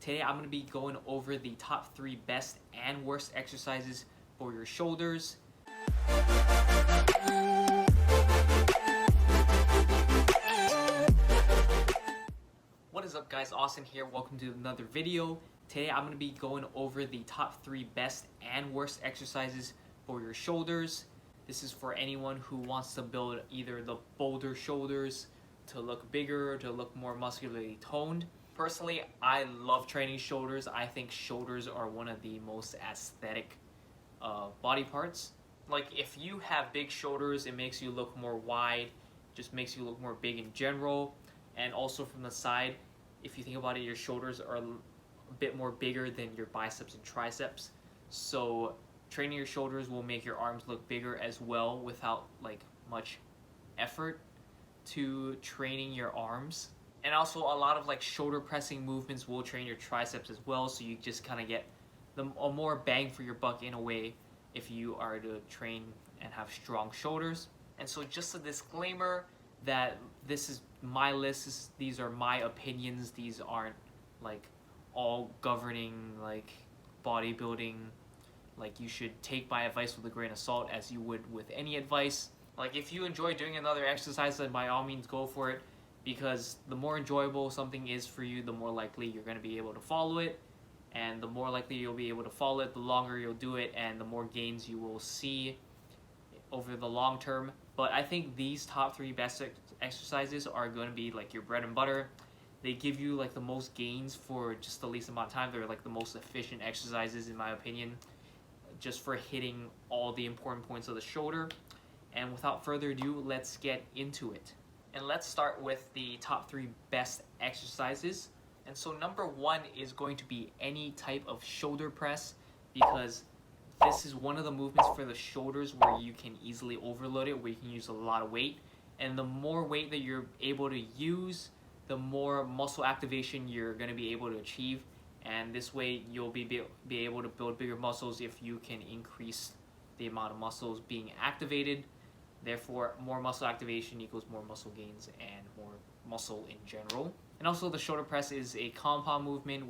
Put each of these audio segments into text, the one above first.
Today I'm going to be going over the top 3 best and worst exercises for your shoulders. What is up guys, Austin here, welcome to another video. Today I'm going to be going over the top 3 best and worst exercises for your shoulders. This is for anyone who wants to build either the bolder shoulders, to look bigger, to look more muscularly toned. Personally, I love training shoulders. I think shoulders are one of the most aesthetic body parts. Like if you have big shoulders, it makes you look more wide, just makes you look more big in general. And also from the side, if you think about it, your shoulders are a bit more bigger than your biceps and triceps. So training your shoulders will make your arms look bigger as well without like much effort to training your arms. And also a lot of like shoulder pressing movements will train your triceps as well, so you just kind of get a more bang for your buck in a way if you are to train and have strong shoulders. And so just a disclaimer that this is my list, these are my opinions, these aren't like all governing like bodybuilding. Like you should take my advice with a grain of salt as you would with any advice. Like if you enjoy doing another exercise, then by all means go for it, because the more enjoyable something is for you, the more likely you're going to be able to follow it. And the more likely you'll be able to follow it, the longer you'll do it and the more gains you will see over the long term. But I think these top 3 best exercises are going to be like your bread and butter. They give you like the most gains for just the least amount of time. They're like the most efficient exercises in my opinion, just for hitting all the important points of the shoulder. And without further ado, let's get into it. And let's start with the top 3 best exercises. And so number 1 is going to be any type of shoulder press, because this is one of the movements for the shoulders where you can easily overload it, where you can use a lot of weight. And the more weight that you're able to use, the more muscle activation you're going to be able to achieve. And this way you'll be able to build bigger muscles if you can increase the amount of muscles being activated. Therefore, more muscle activation equals more muscle gains and more muscle in general. And also the shoulder press is a compound movement,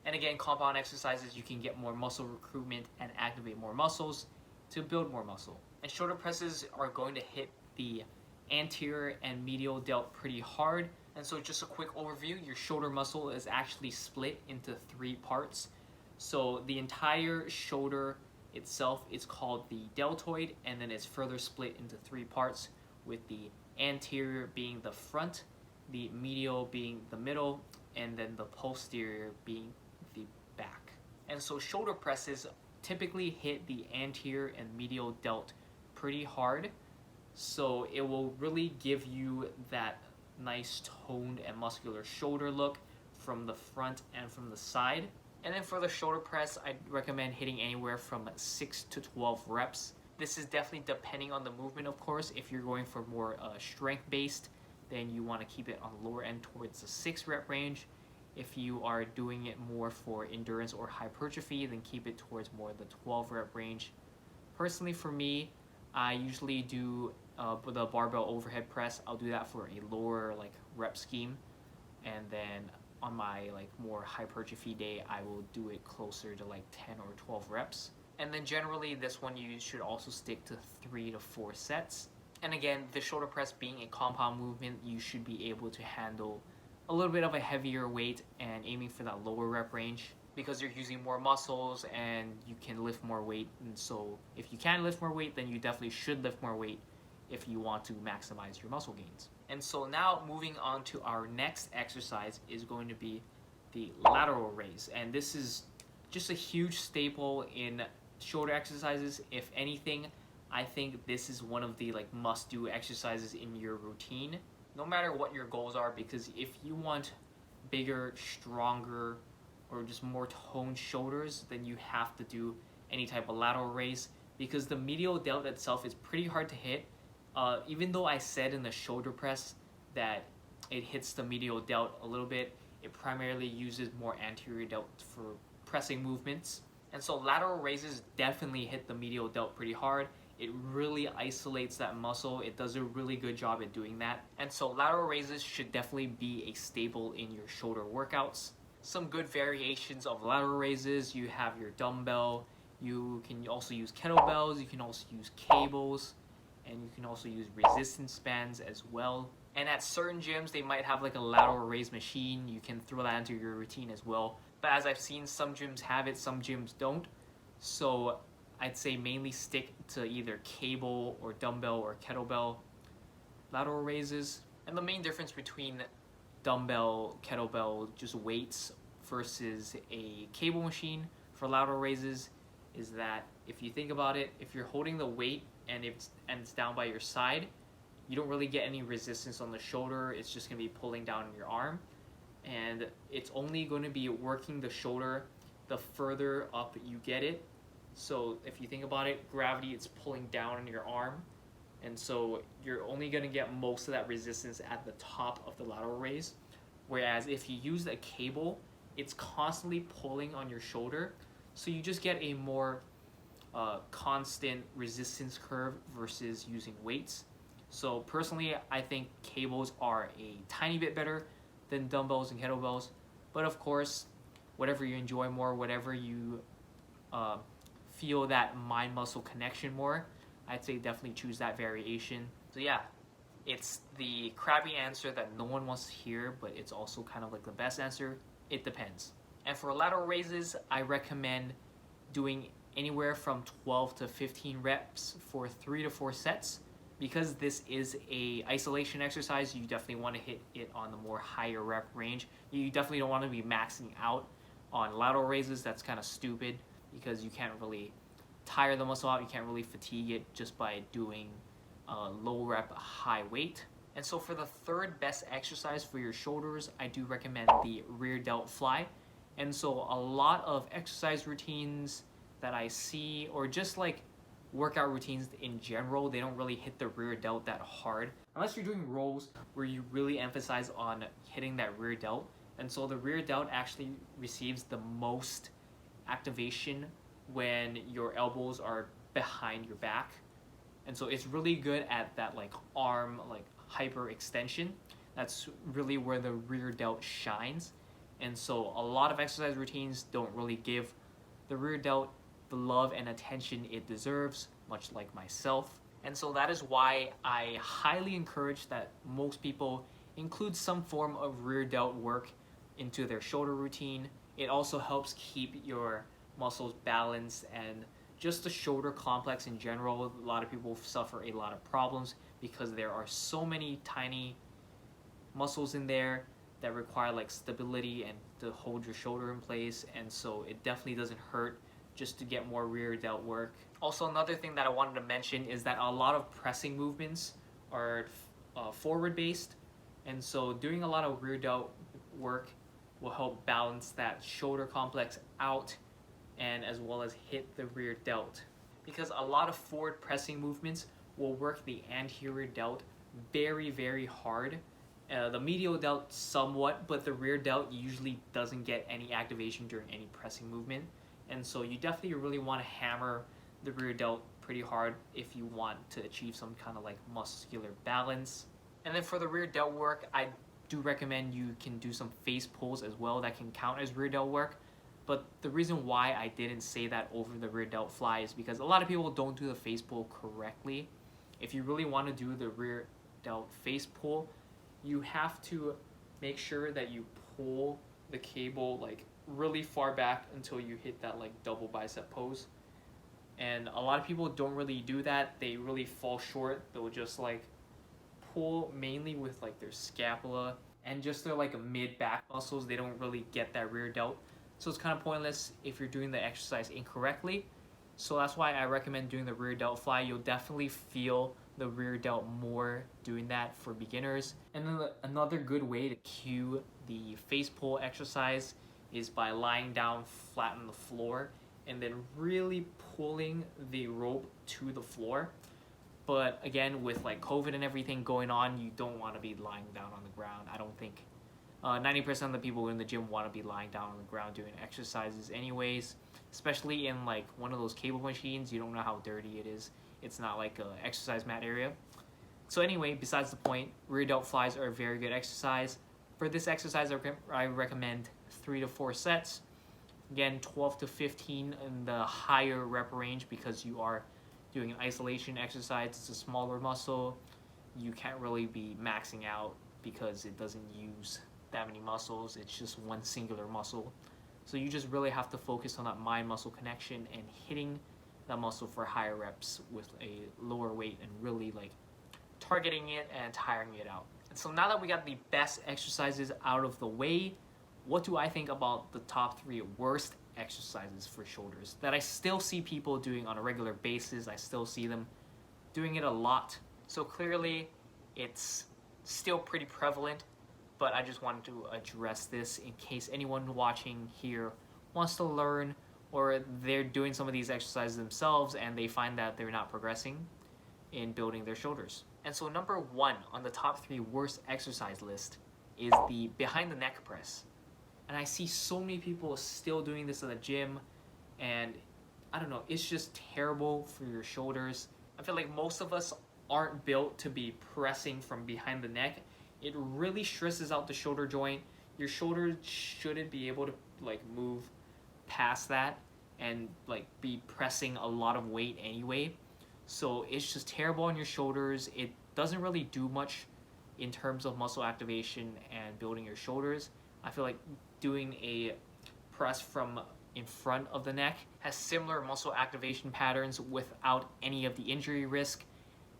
and again, compound exercises, you can get more muscle recruitment and activate more muscles to build more muscle. And shoulder presses are going to hit the anterior and medial delt pretty hard. And so just a quick overview, your shoulder muscle is actually split into 3 parts. So the entire shoulder itself is called the deltoid, and then it's further split into 3 parts, with the anterior being the front, the medial being the middle, and then the posterior being the back. And so shoulder presses typically hit the anterior and medial delt pretty hard, so it will really give you that nice toned and muscular shoulder look from the front and from the side. And then for the shoulder press, I'd recommend hitting anywhere from 6 to 12 reps. This is definitely depending on the movement, of course. If you're going for more strength-based, then you want to keep it on the lower end towards the 6 rep range. If you are doing it more for endurance or hypertrophy, then keep it towards more the 12 rep range. Personally for me, I usually do the barbell overhead press. I'll do that for a lower like rep scheme, and then on my like more hypertrophy day, I will do it closer to like 10 or 12 reps. And then generally this one you should also stick to 3 to 4 sets. And again, the shoulder press being a compound movement, you should be able to handle a little bit of a heavier weight and aiming for that lower rep range, because you're using more muscles and you can lift more weight. And so if you can lift more weight, then you definitely should lift more weight if you want to maximize your muscle gains. And so now moving on to our next exercise is going to be the lateral raise. And this is just a huge staple in shoulder exercises. If anything, I think this is one of the like must-do exercises in your routine, no matter what your goals are, because if you want bigger, stronger, or just more toned shoulders, then you have to do any type of lateral raise, because the medial delt itself is pretty hard to hit. Even though I said in the shoulder press that it hits the medial delt a little bit, it primarily uses more anterior delt for pressing movements. And so lateral raises definitely hit the medial delt pretty hard. It really isolates that muscle. It does a really good job at doing that. And so lateral raises should definitely be a staple in your shoulder workouts. some good variations of lateral raises. You have your dumbbell, you can also use kettlebells, you can also use cables, and you can also use resistance bands as well. And at certain gyms, they might have like a lateral raise machine. You can throw that into your routine as well. But as I've seen, some gyms have it, some gyms don't. So I'd say mainly stick to either cable or dumbbell or kettlebell lateral raises. And the main difference between dumbbell, kettlebell, just weights versus a cable machine for lateral raises is that if you think about it, if you're holding the weight and it's down by your side, you don't really get any resistance on the shoulder. It's just going to be pulling down on your arm, and it's only going to be working the shoulder the further up you get it. So if you think about it, gravity, it's pulling down on your arm, and so you're only going to get most of that resistance at the top of the lateral raise. Whereas if you use a cable, it's constantly pulling on your shoulder, so you just get a more constant resistance curve versus using weights. So personally, I think cables are a tiny bit better than dumbbells and kettlebells. But of course, whatever you enjoy more, whatever you feel that mind-muscle connection more, I'd say definitely choose that variation. So yeah, it's the crappy answer that no one wants to hear, but it's also kind of like the best answer. It depends. And for lateral raises, I recommend doing anywhere from 12 to 15 reps for 3 to 4 sets. Because this is a isolation exercise, you definitely want to hit it on the more higher rep range. You definitely don't want to be maxing out on lateral raises. That's kind of stupid because you can't really tire the muscle out. You can't really fatigue it just by doing low rep, high weight. And so for the third best exercise for your shoulders, I do recommend the rear delt fly. And so a lot of exercise routines that I see, or just like workout routines in general, they don't really hit the rear delt that hard unless you're doing rows where you really emphasize on hitting that rear delt. And so the rear delt actually receives the most activation when your elbows are behind your back, and so it's really good at that like arm like hyper extension. That's really where the rear delt shines. And so a lot of exercise routines don't really give the rear delt the love and attention it deserves, much like myself. And so that is why I highly encourage that most people include some form of rear delt work into their shoulder routine. It also helps keep your muscles balanced, and just the shoulder complex in general, a lot of people suffer a lot of problems because there are so many tiny muscles in there that require like stability and to hold your shoulder in place. And so it definitely doesn't hurt just to get more rear delt work. Also, another thing that I wanted to mention is that a lot of pressing movements are forward based, and so doing a lot of rear delt work will help balance that shoulder complex out, and as well as hit the rear delt. Because a lot of forward pressing movements will work the anterior delt very, very hard. The medial delt somewhat, but the rear delt usually doesn't get any activation during any pressing movement. And so you definitely really want to hammer the rear delt pretty hard if you want to achieve some kind of like muscular balance. And then for the rear delt work, I do recommend you can do some face pulls as well that can count as rear delt work. But the reason why I didn't say that over the rear delt fly is because a lot of people don't do the face pull correctly. If you really want to do the rear delt face pull, you have to make sure that you pull the cable like really far back until you hit that like double bicep pose. And a lot of people don't really do that. They really fall short. They'll just like pull mainly with like their scapula and just their like mid back muscles. They don't really get that rear delt. So it's kind of pointless if you're doing the exercise incorrectly. So that's why I recommend doing the rear delt fly. You'll definitely feel the rear delt more doing that for beginners. And then another good way to cue the face pull exercise is by lying down flat on the floor and then really pulling the rope to the floor. But again, with like COVID and everything going on, you don't want to be lying down on the ground. I don't think 90% of the people in the gym want to be lying down on the ground doing exercises anyways, especially in like one of those cable machines. You don't know how dirty it is. It's not like an exercise mat area. So anyway, besides the point, rear delt flies are a very good exercise. For this exercise, I recommend 3 to 4 sets. Again, 12 to 15 in the higher rep range because you are doing an isolation exercise. It's a smaller muscle. You can't really be maxing out because it doesn't use that many muscles. It's just one singular muscle. So you just really have to focus on that mind muscle connection and hitting that muscle for higher reps with a lower weight and really like targeting it and tiring it out. And so now that we got the best exercises out of the way, what do I think about the top 3 worst exercises for shoulders that I still see people doing on a regular basis? I still see them doing it a lot. So clearly it's still pretty prevalent, but I just wanted to address this in case anyone watching here wants to learn, or they're doing some of these exercises themselves and they find that they're not progressing in building their shoulders. And so number 1 on the top 3 worst exercise list is the behind the neck press. And I see so many people still doing this in the gym, and I don't know, it's just terrible for your shoulders. I feel like most of us aren't built to be pressing from behind the neck. It really stresses out the shoulder joint. Your shoulders shouldn't be able to like move past that and like be pressing a lot of weight anyway. So it's just terrible on your shoulders. It doesn't really do much in terms of muscle activation and building your shoulders. I feel like doing a press from in front of the neck has similar muscle activation patterns without any of the injury risk.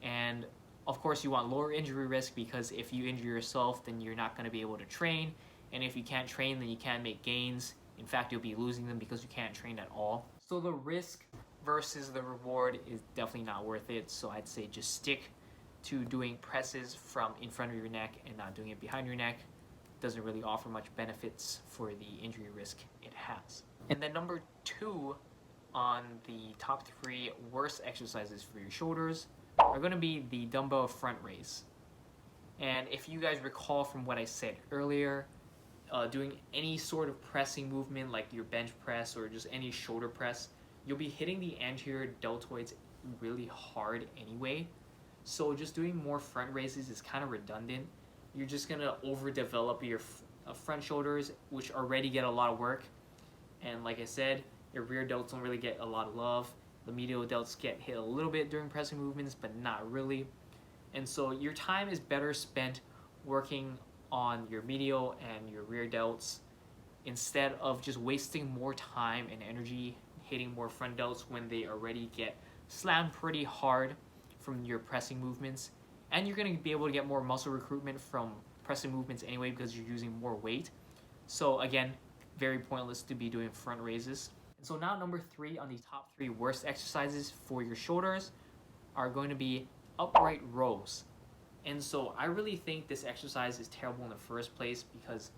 And of course you want lower injury risk, because if you injure yourself then you're not going to be able to train, and if you can't train then you can't make gains. In fact, you'll be losing them because you can't train at all. So the risk versus the reward is definitely not worth it. So I'd say just stick to doing presses from in front of your neck and not doing it behind your neck. Doesn't really offer much benefits for the injury risk it has. And then number 2 on the top 3 worst exercises for your shoulders are going to be the Dumbo front raise. And if you guys recall from what I said earlier, doing any sort of pressing movement like your bench press or just any shoulder press, you'll be hitting the anterior deltoids really hard anyway. So just doing more front raises is kind of redundant. You're just going to overdevelop your front shoulders, which already get a lot of work. And like I said, your rear delts don't really get a lot of love. The medial delts get hit a little bit during pressing movements, but not really. And so your time is better spent working on your medial and your rear delts instead of just wasting more time and energy hitting more front delts when they already get slammed pretty hard from your pressing movements. And you're going to be able to get more muscle recruitment from pressing movements anyway because you're using more weight. So again, very pointless to be doing front raises. And so now number 3 on the top 3 worst exercises for your shoulders are going to be upright rows. And so I really think this exercise is terrible in the first place because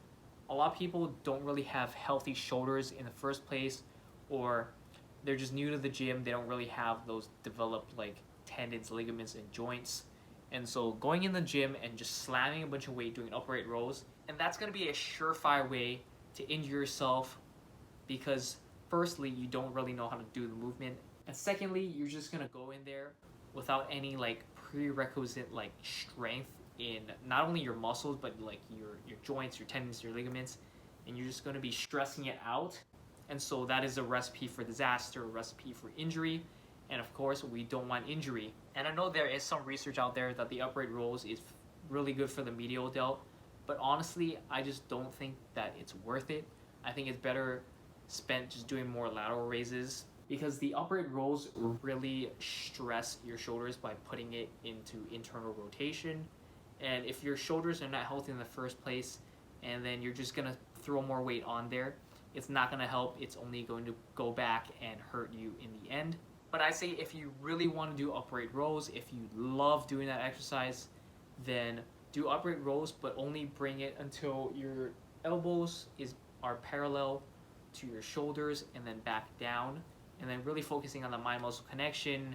a lot of people don't really have healthy shoulders in the first place, or they're just new to the gym. They don't really have those developed like tendons, ligaments, and joints. And so going in the gym and just slamming a bunch of weight doing upright rows, and that's going to be a surefire way to injure yourself because firstly, you don't really know how to do the movement, and secondly, you're just going to go in there without any like prerequisite like strength in not only your muscles but like your joints, your tendons, your ligaments, and you're just going to be stressing it out. And so that is a recipe for disaster, a recipe for injury. And of course, we don't want injury. And I know there is some research out there that the upright rows is really good for the medial delt, but honestly, I just don't think that it's worth it. I think it's better spent just doing more lateral raises because the upright rows really stress your shoulders by putting it into internal rotation. And if your shoulders are not healthy in the first place, and then you're just gonna throw more weight on there, it's not gonna help. It's only going to go back and hurt you in the end. But I say if you really want to do upright rows, if you love doing that exercise, then do upright rows, but only bring it until your elbows are parallel to your shoulders and then back down. And then really focusing on the mind muscle connection,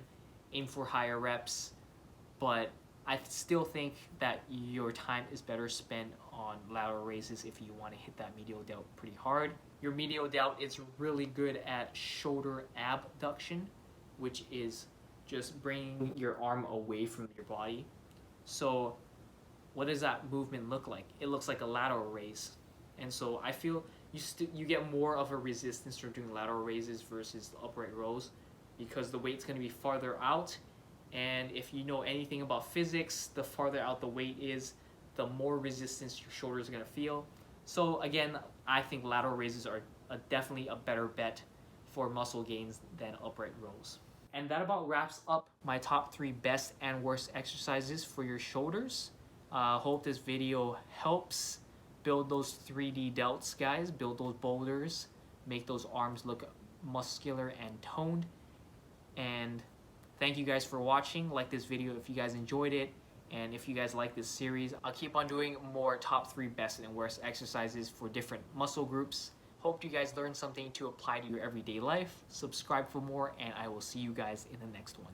aim for higher reps. But I still think that your time is better spent on lateral raises if you want to hit that medial delt pretty hard. Your medial delt is really good at shoulder abduction, which is just bringing your arm away from your body. So what does that movement look like? It looks like a lateral raise. And so I feel you get more of a resistance from doing lateral raises versus the upright rows, because the weight's going to be farther out. And if you know anything about physics, the farther out the weight is, the more resistance your shoulders are going to feel. So again, I think lateral raises are definitely a better bet for muscle gains than upright rows. And that about wraps up my top 3 best and worst exercises for your shoulders. Hope this video helps build those 3D delts, guys. Build those boulders, make those arms look muscular and toned. And thank you guys for watching. Like this video if you guys enjoyed it. And if you guys like this series, I'll keep on doing more top 3 best and worst exercises for different muscle groups. Hope you guys learned something to apply to your everyday life. Subscribe for more, and I will see you guys in the next one.